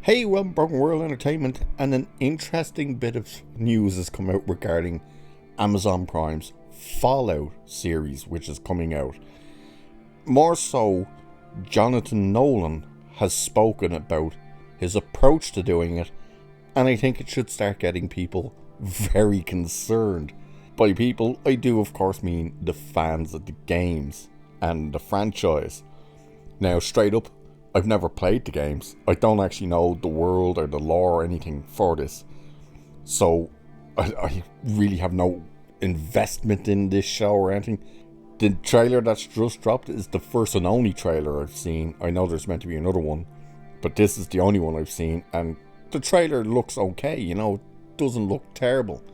Hey, welcome Broken World Entertainment, and an interesting bit of news has come out regarding Amazon Prime's Fallout series, which is coming out. More so, Jonathen Nolan has spoken about his approach to doing it, and I think it should start getting people very concerned. By people, I do of course mean the fans of the games and the franchise. Now, straight up, I've never played the games. I don't actually know the world or the lore or anything for this. So, I really have no investment in this show or anything. The trailer that's just dropped is the first and only trailer I've seen. I know there's meant to be another one, but this is the only one I've seen. And the trailer looks okay, it doesn't look terrible.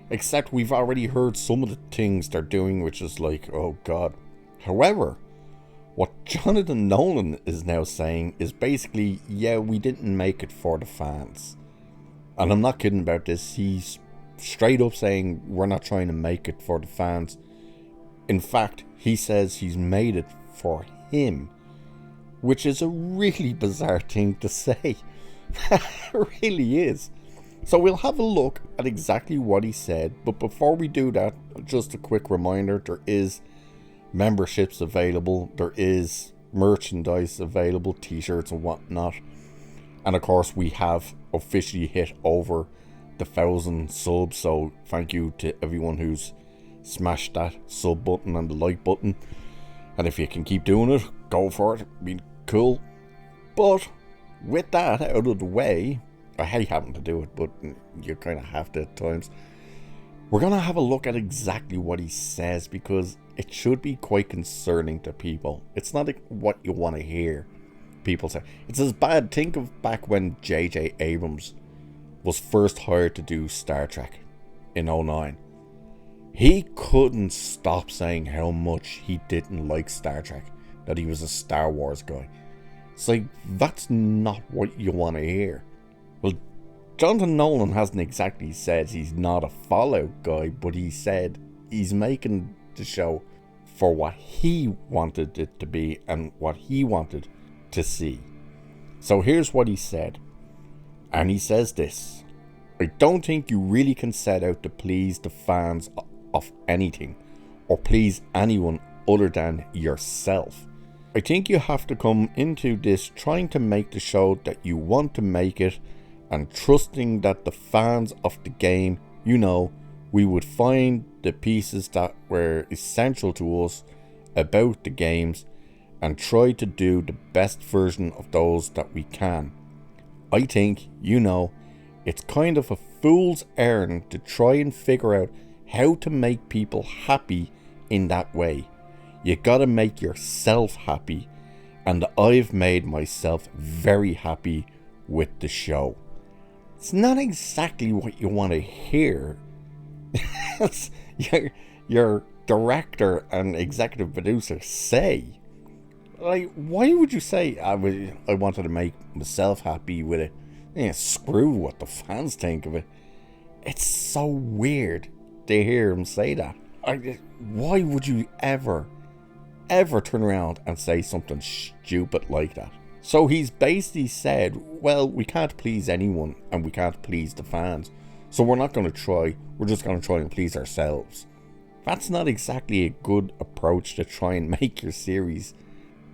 Except we've already heard some of the things they're doing, which is like, oh god. However, what Jonathan Nolan is now saying is basically, yeah, we didn't make it for the fans. And I'm not kidding about this. He's straight up saying we're not trying to make it for the fans. In fact, he says he's made it for him, which is a really bizarre thing to say. It really is. So we'll have a look at exactly what he said. But before we do that, just a quick reminder, there is memberships available, there is merchandise available, t-shirts and whatnot, and of course we have officially hit over the 1,000 subs, so thank you to everyone who's smashed that sub button and the like button, and if you can keep doing it, go for it. It'd be cool. But with that out of the way, I hate having to do it, but you kind of have to at times. We're going to have a look at exactly what he says, because it should be quite concerning to people. It's not what you want to hear people say. It's as bad. Think of back when J.J. Abrams was first hired to do Star Trek in 2009. He couldn't stop saying how much he didn't like Star Trek, that he was a Star Wars guy. It's like, that's not what you want to hear. Well, Jonathan Nolan hasn't exactly said he's not a Fallout guy, but he said he's making the show for what he wanted it to be and what he wanted to see. So here's what he said. And he says this: I don't think you really can set out to please the fans of anything, or please anyone other than yourself. I think you have to come into this trying to make the show that you want to make it, and trusting that the fans of the game, we would find the pieces that were essential to us about the games and try to do the best version of those that we can. I think, it's kind of a fool's errand to try and figure out how to make people happy in that way. You gotta make yourself happy, and I've made myself very happy with the show. It's not exactly what you want to hear. your director and executive producer say. Like, why would you say I wanted to make myself happy with it? Screw what the fans think of it. It's so weird to hear him say that. Why would you ever turn around and say something stupid like that? So he's basically said, well, we can't please anyone and we can't please the fans. So we're not going to try. We're just going to try and please ourselves. That's not exactly a good approach to try and make your series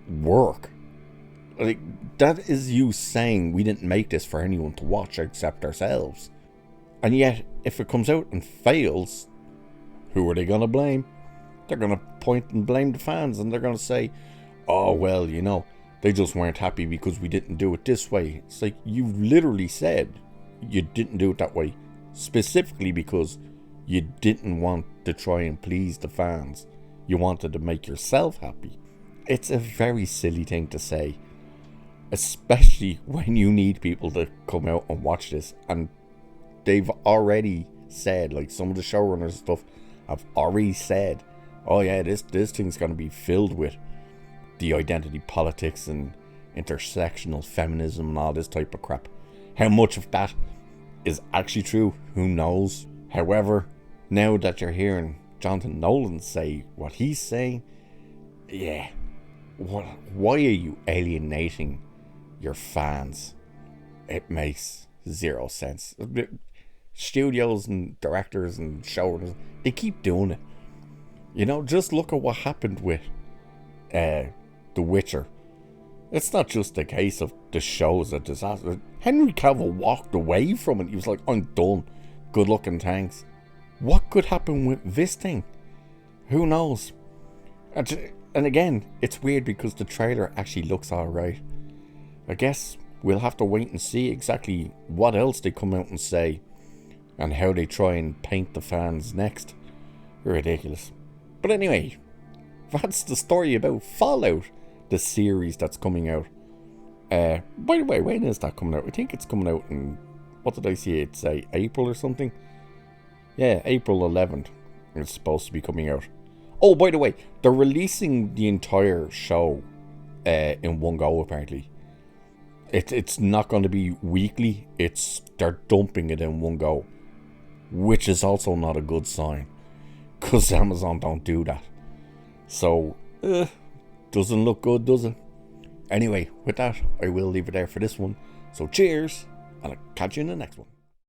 work. Like, that is you saying we didn't make this for anyone to watch except ourselves. And yet, if it comes out and fails, who are they going to blame? They're going to point and blame the fans, and they're going to say, oh, well, they just weren't happy because we didn't do it this way. It's like, you literally said you didn't do it that way specifically because you didn't want to try and please the fans. You wanted to make yourself happy. It's a very silly thing to say, especially when you need people to come out and watch this. And they've already said, like, some of the showrunners and stuff have already said, oh yeah, this thing's going to be filled with the identity politics and intersectional feminism and all this type of crap. How much of that is actually true, who knows? However, now that you're hearing Jonathan Nolan say what he's saying, why are you alienating your fans? it makes zero sense. Studios and directors and showrunners, they keep doing it. You know, just look at what happened with The Witcher. It's not just a case of the show's a disaster. Henry Cavill walked away from it. He was like, I'm done. Good luck and thanks. What could happen with this thing? Who knows? And again, it's weird because the trailer actually looks alright. I guess we'll have to wait and see exactly what else they come out and say and how they try and paint the fans next. Ridiculous. But anyway, that's the story about Fallout, the series that's coming out. By the way, when is that coming out? I think it's coming out in, what did I see it say, April or something? Yeah, April 11th it's supposed to be coming out. Oh, by the way, they're releasing the entire show in one go apparently. It's not going to be weekly, they're dumping it in one go. Which is also not a good sign. Because Amazon don't do that. So, doesn't look good, does it? Anyway, with that, I will leave it there for this one. So cheers, and I'll catch you in the next one.